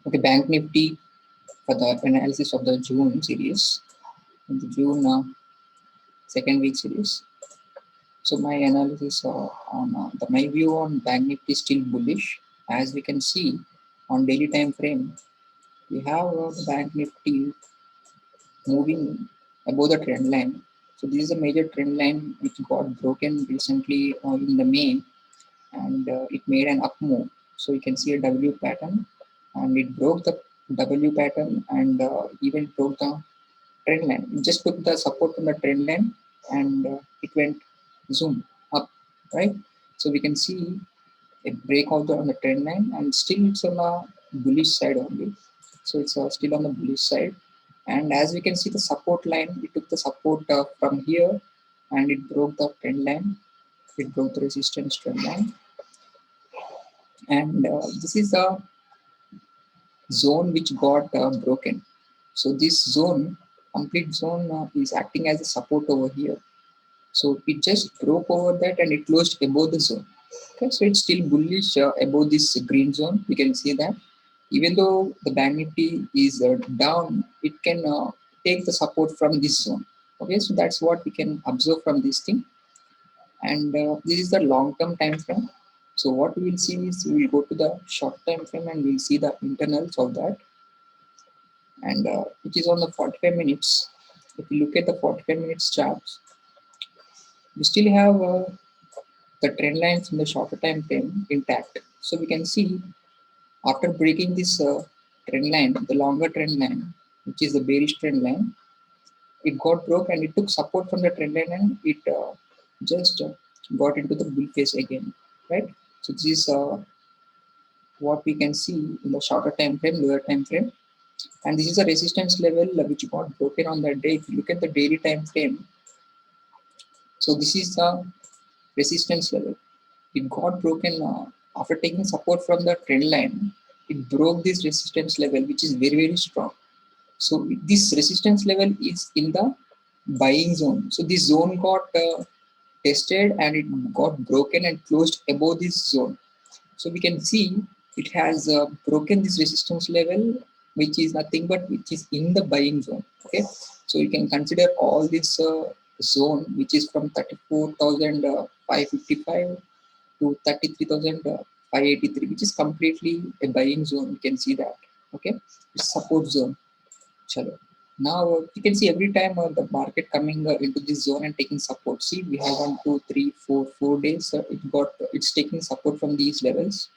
Okay, Bank Nifty for the analysis of the June series, the June second week series. So my analysis on my view on Bank Nifty is still bullish. As we can see on daily time frame, we have the Bank Nifty moving above the trend line. So this is a major trend line which got broken recently in the May, and it made an up move. So you can see a W pattern, and it broke the W pattern and even broke the trend line. It just took the support from the trend line and it went zoom up, right? So we can see a break out on the trend line, and still it's on the bullish side only. So it's still on the bullish side. And as we can see the support line, it took the support from here and it broke the trend line. It broke the resistance trend line. And this is the zone which got broken. So this zone, complete zone is acting as a support over here. So it just broke over that and it closed above the zone. Okay, so it's still bullish above this green zone. We can see that even though the Bank Nifty is down, it can take the support from this zone. Okay, so that's what we can observe from this thing. And this is the long-term time frame. So what we will see is we will go to the short time frame and we'll see the internals of that, and which is on the 45 minutes. If you look at the 45 minutes charts, we still have the trend lines in the shorter time frame intact. So we can see after breaking this trend line, the longer trend line, which is the bearish trend line, it got broke and it took support from the trend line and it just got into the bull phase again, right? So this is what we can see in the shorter time frame, lower time frame, and this is a resistance level which got broken on that day. If you look at the daily time frame, so this is the resistance level. It got broken after taking support from the trend line. It broke this resistance level, which is very strong. So this resistance level is in the buying zone. So this zone got tested and it got broken and closed above this zone. So we can see it has broken this resistance level, which is nothing but which is in the buying zone. Okay, so you can consider all this zone, which is from 34,555 to 33,583, which is completely a buying zone. You can see that. Okay, it's support zone. Chalo. Now you can see every time the market coming into this zone and taking support. See, we have 1, 2, 3, 4 days. It's taking support from these levels,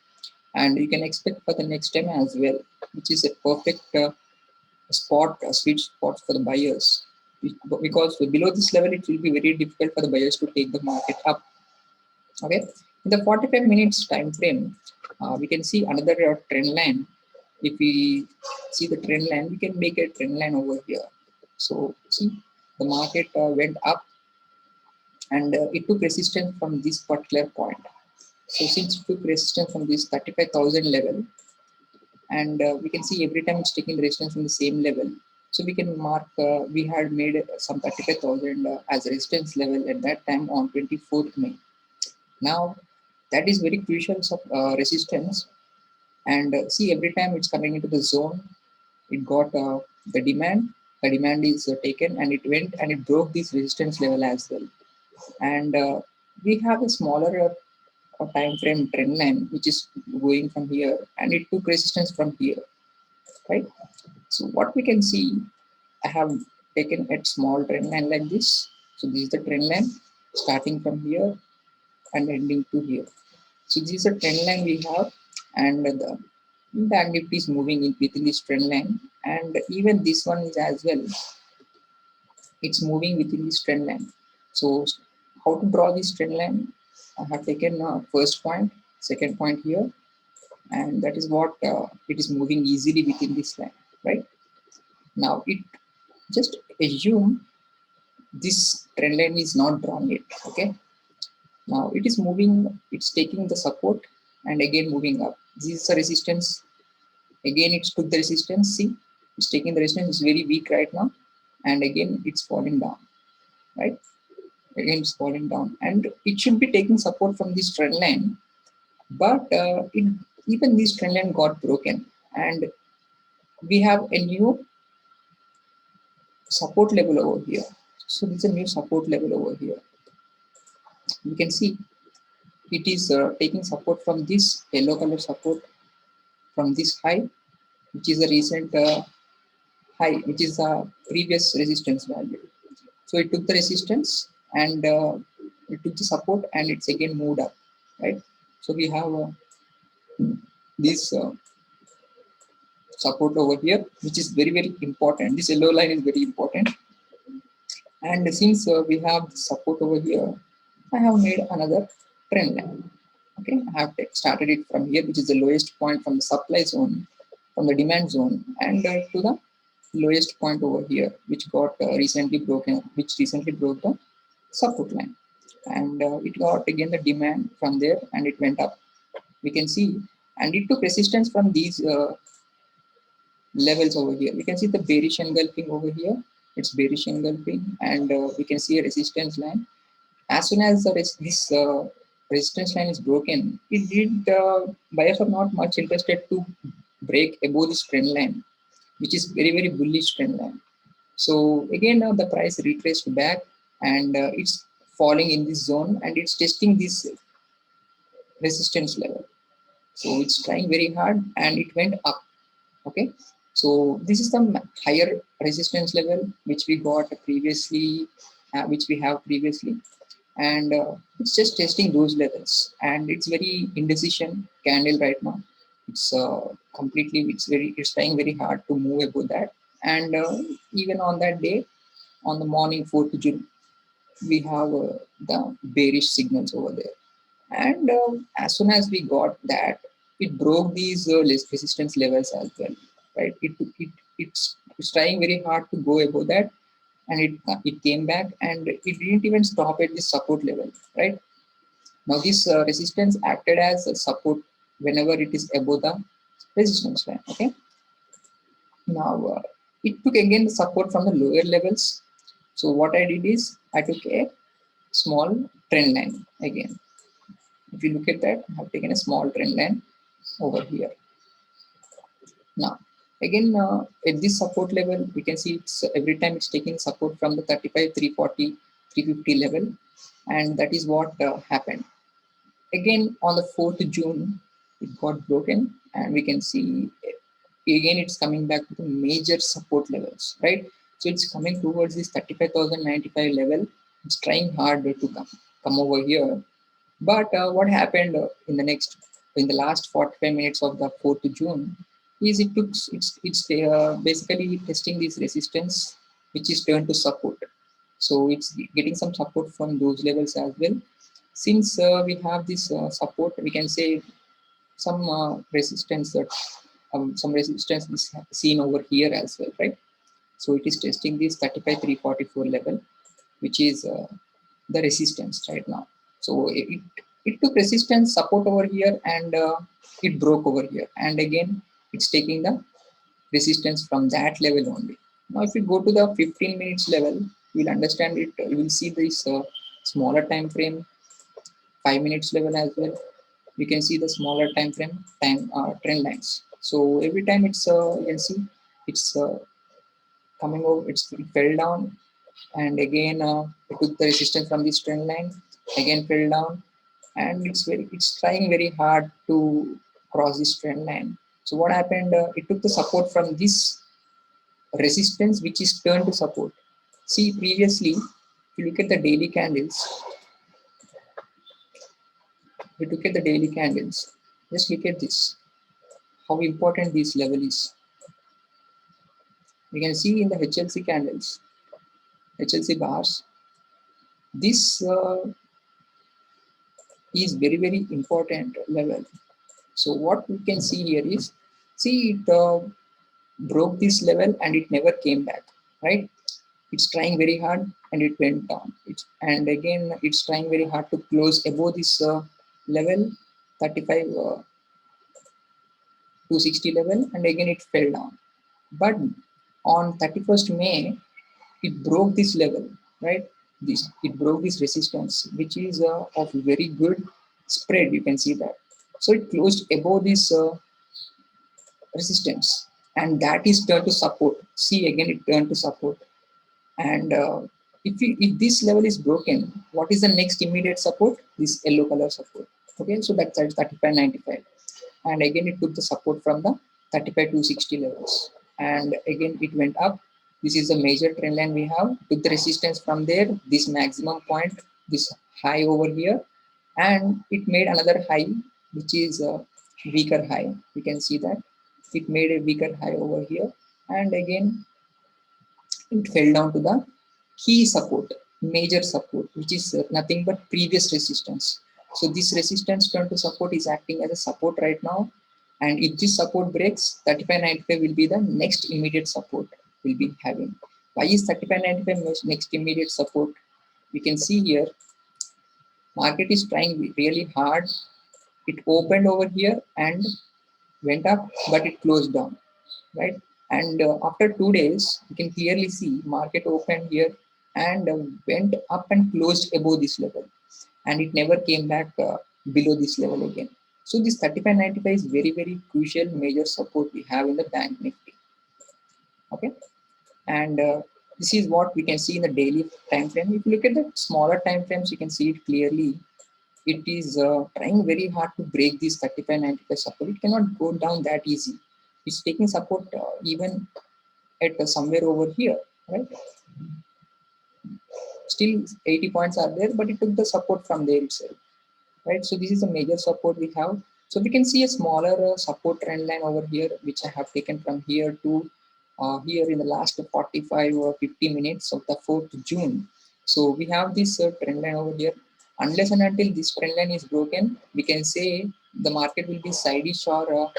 and you can expect for the next time as well, which is a perfect sweet spot for the buyers. Because below this level, it will be very difficult for the buyers to take the market up. Okay, in the 45 minutes time frame, we can see another trend line. If we see the trend line, we can make a trend line over here. So see, the market went up and it took resistance from this particular point. So since it took resistance from this 35,000 level, and we can see every time it's taking resistance from the same level. So we can mark, we had made some 35,000 as resistance level at that time on 24th May. Now that is very crucial resistance, and see every time it's coming into the zone, it got the demand is taken and it went and it broke this resistance level as well. And we have a smaller time frame trend line which is going from here and it took resistance from here, right? So what we can see, I have taken a small trend line like this. So this is the trend line starting from here and ending to here. So this is a trend line we have, and the Bank Nifty is moving in within this trend line, and even this one is as well. It's moving within this trend line. So how to draw this trend line? I have taken first point, second point here, and that is what it is moving easily within this line, right? Now it just assume this trend line is not drawn yet. Okay, now it is moving, it's taking the support and again moving up. This is a resistance. Again, it took the resistance. See, it's taking the resistance. It's very weak right now, and again, it's falling down. Right? Again, it's falling down, and it should be taking support from this trend line. But even this trend line got broken, and we have a new support level over here. So this is a new support level over here. You can see it is taking support from this yellow color support from this high, which is a recent high, which is the previous resistance value. So it took the resistance and it took the support and it's again moved up, right? So we have this support over here, which is very, very important. This yellow line is very important. And since we have support over here, I have made another trend line. Okay, I have started it from here, which is the lowest point from the supply zone, from the demand zone, and to the lowest point over here, which got recently broken, which recently broke the support line, and it got again the demand from there, and it went up. We can see, and it took resistance from these levels over here. We can see the bearish engulfing over here. It's bearish engulfing, and we can see a resistance line. As soon as this resistance line is broken, it did buyers are not much interested to break above this trend line, which is very, very bullish trend line. So again, now the price retraced back, and it's falling in this zone, and it's testing this resistance level. So it's trying very hard, and it went up. Okay, so this is the higher resistance level which we got previously, which we have previously, and it's just testing those levels, and it's very indecision candle right now. It's completely, it's trying very hard to move above that, and even on that day, on the morning 4th June, we have the bearish signals over there, and as soon as we got that, it broke these resistance levels as well, right? It's trying very hard to go above that, and it came back, and it didn't even stop at the support level, right? Now this resistance acted as a support whenever it is above the resistance line. Okay, now it took again the support from the lower levels. So what I did is I took a small trend line again. If you look at that, I have taken a small trend line over here. Now again, at this support level, we can see it's every time it's taking support from the 35, 340, 350 level, and that is what happened. Again on the 4th June, it got broken, and we can see again it's coming back to the major support levels, right? So it's coming towards this 35,095 level. It's trying hard to come over here, but what happened in the last 45 minutes of the 4th June is it's basically testing this resistance, which is turned to support. So it's getting some support from those levels as well. Since we have this support, we can say some resistance that some resistance is seen over here as well, right? So it is testing this 35,344 level, which is the resistance right now. So it took resistance support over here, and it broke over here, and again it's taking the resistance from that level only. Now if you go to the 15 minutes level, you will understand it. You will see this smaller time frame, 5 minutes level as well. You can see the smaller time trend lines. So every time it's you can see it's coming over, it fell down, and again it took the resistance from this trend line, again fell down, and it's trying very hard to cross this trend line. So what happened, it took the support from this resistance, which is turned to support. See, previously if you look at the daily candles, we look at the daily candles, just look at this, how important this level is. We can see in the HLC candles, HLC bars, this is very, very important level. So what we can see here is, see it broke this level and it never came back, right? It's trying very hard and it went down. And again, it's trying very hard to close above this level, 35, 260 level, and again it fell down. But on 31st May, it broke this level, right? It broke this resistance, which is of very good spread. You can see that. So it closed above this resistance. and that is turned to support. See, again it turned to support. And if this level is broken, what is the next immediate support? This yellow color support. Okay, so that's at 35.95, and again it took the support from the 35 to 60 levels, and again it went up. This is a major trend line we have. Took the resistance from there, this maximum point, this high over here, and it made another high, which is a weaker high. You can see that it made a weaker high over here, and again it fell down to the key support, major support, which is nothing but previous resistance. So this resistance turned to support is acting as a support right now. And if this support breaks, 35.95 will be the next immediate support we'll be having. Why is 35.95 next immediate support? We can see here, market is trying really hard. It opened over here and went up, but it closed down, right? And after 2 days, you can clearly see market opened here and went up and closed above this level, and it never came back below this level again. So this 35.95 is very, very crucial major support we have in the bank nifty. Okay, and this is what we can see in the daily time frame. If you look at the smaller time frames, you can see it clearly. It is trying very hard to break this 35.95 support. It cannot go down that easy. It's taking support even at somewhere over here, right? Still 80 points are there, but it took the support from there itself, right? So this is a major support we have. So we can see a smaller support trend line over here, which I have taken from here to here in the last 45 or 50 minutes of the 4th June. So we have this trend line over here. Unless and until this trend line is broken, we can say the market will be sideways, or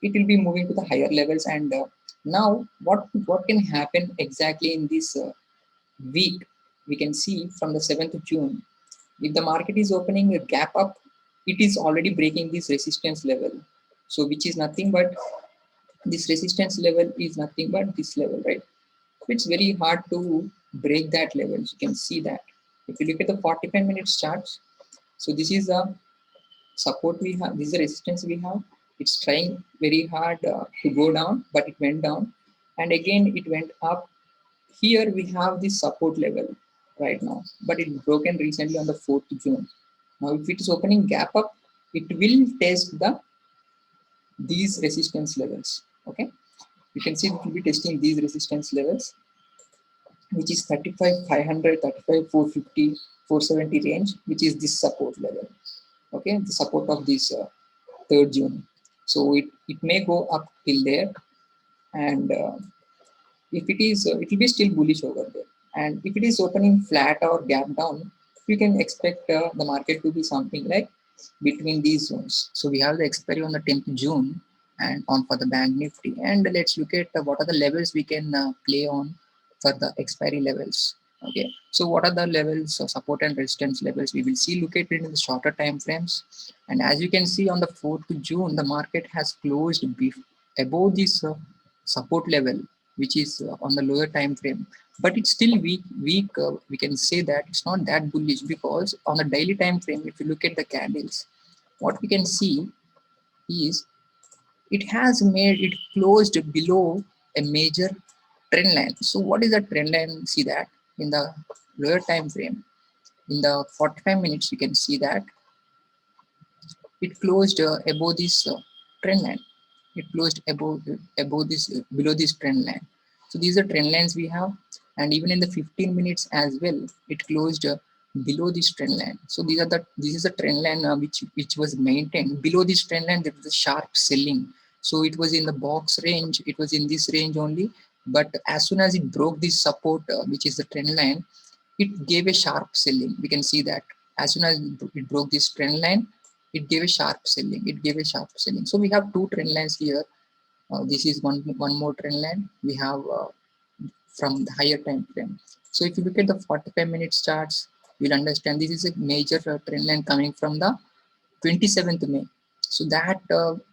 it will be moving to the higher levels. And now what can happen exactly in this week? We can see from the 7th of June, if the market is opening a gap up, it is already breaking this resistance level. So which is nothing but this resistance level is nothing but this level, right? So it's very hard to break that level. You can see that if you look at the 45 minutes charts. So this is a support we have, this is the resistance we have. It's trying very hard to go down, but it went down, and again it went up. Here we have this support level right now, but it broken recently on the 4th June. Now if it is opening gap up, it will test these resistance levels. Okay, you can see it will be testing these resistance levels, which is 35 500, 35 450, 470 range, which is this support level. Okay, the support of this 3rd June. So it may go up till there, and if it is, it will be still bullish over there. And if it is opening flat or gap down, you can expect the market to be something like between these zones. So we have the expiry on the 10th June and on for the bank nifty. And let's look at what are the levels we can play on for the expiry levels. Okay, so what are the levels, support and resistance levels? We will see, look at it in the shorter time frames. And as you can see, on the 4th June, the market has closed above this support level, which is on the lower time frame, but it's still weak. We can say that it's not that bullish, because on the daily time frame, if you look at the candles, what we can see is it has made it closed below a major trend line. So what is the trend line? See that in the lower time frame, in the 45 minutes, you can see that it closed above this trend line. It closed above this, below this trend line. So these are trend lines we have. And even in the 15 minutes as well, it closed below this trend line. So this is a trend line which was maintained below this trend line. There was a sharp selling. So it was in the box range, it was in this range only, but as soon as it broke this support, which is the trend line, it gave a sharp selling. We can see that as soon as it broke this trend line, it gave a sharp selling. It gave a sharp selling. So we have two trend lines here. This is one more trend line we have from the higher time frame. So if you look at the 45 minutes charts, you'll understand this is a major trend line coming from the 27th May. So that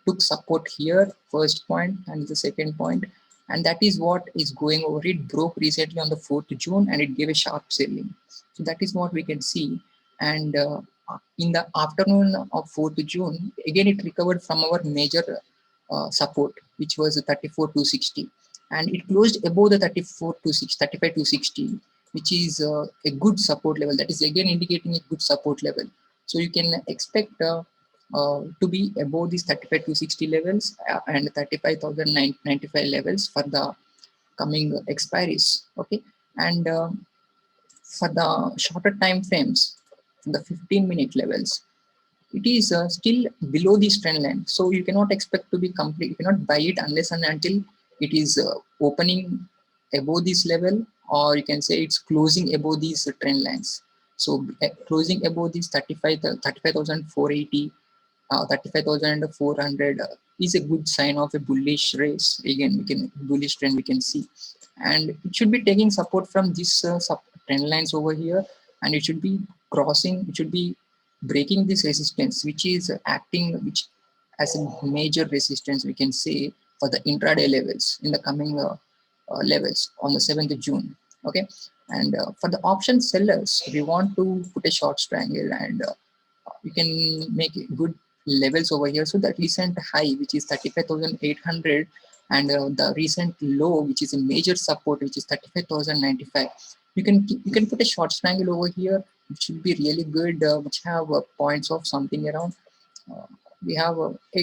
took support here, first point, and the second point, and that is what is going over. It broke recently on the 4th June and it gave a sharp selling. So that is what we can see. And in the afternoon of 4th June, again it recovered from our major support, which was 34,260, and it closed above the 35,260, which is a good support level. That is again indicating a good support level. So you can expect to be above these 35,260 levels and 35,095 levels for the coming expiries. Okay, and for the shorter time frames, the 15-minute levels, it is still below this trend line. So you cannot expect to be complete. You cannot buy it unless and until it is opening above this level, or you can say it's closing above these trend lines. So closing above these 35,480, 35,400 is a good sign of a bullish race. Again, we can bullish trend we can see, and it should be taking support from this trend lines over here, and it should be crossing. It should be breaking this resistance, which is acting which as a major resistance we can say for the intraday levels in the coming levels on the 7th of June. Okay, and for the option sellers, we want to put a short triangle, and you can make good levels over here. So that recent high, which is 35,800, and the recent low, which is a major support, which is 35,095. You can put a short triangle over here, which should be really good, which have points of something around. Uh, we have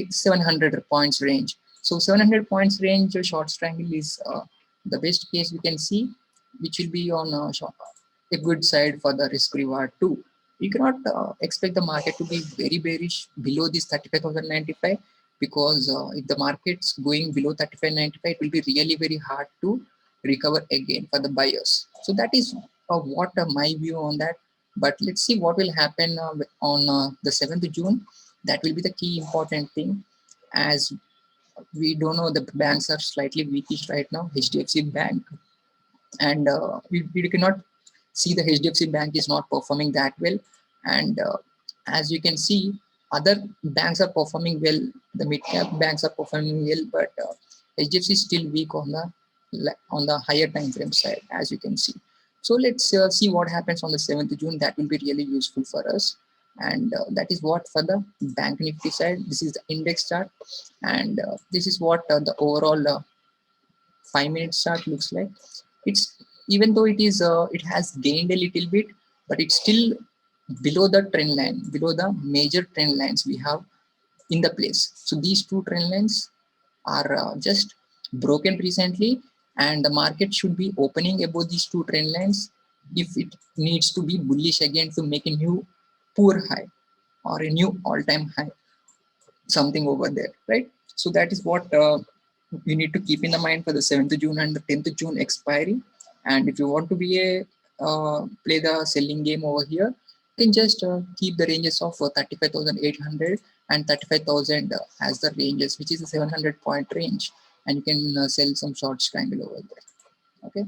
700 points range. So 700 points range short triangle is the best case we can see, which will be on a good side for the risk reward too. You cannot expect the market to be very bearish below this 35,095, because if the market's going below 35,95, it will be really very hard to recover again for the buyers. So that is what my view on that. But let's see what will happen on the 7th of June. That will be the key important thing, as we don't know, the banks are slightly weakish right now. HDFC Bank, and we cannot see the HDFC Bank is not performing that well, and as you can see, other banks are performing well. The mid cap banks are performing well, but HDFC is still weak on the higher time frame side, as you can see. So let's see what happens on the 7th of June. That will be really useful for us, and that is what for the Bank Nifty side. This is the index chart, and this is what the overall 5 minute chart looks like. It's, even though it has gained a little bit, but it's still below the trend line, below the major trend lines we have in the place. So these two trend lines are just broken recently, and the market should be opening above these two trend lines if it needs to be bullish again to make a new poor high or a new all-time high, something over there, right? So that is what you need to keep in the mind for the 7th of June and the 10th of June expiry. And if you want to be a play the selling game over here, you can just keep the ranges of 35,800 and 35,000 as the ranges, which is a 700 point range, and you can sell some short triangle over there. Okay.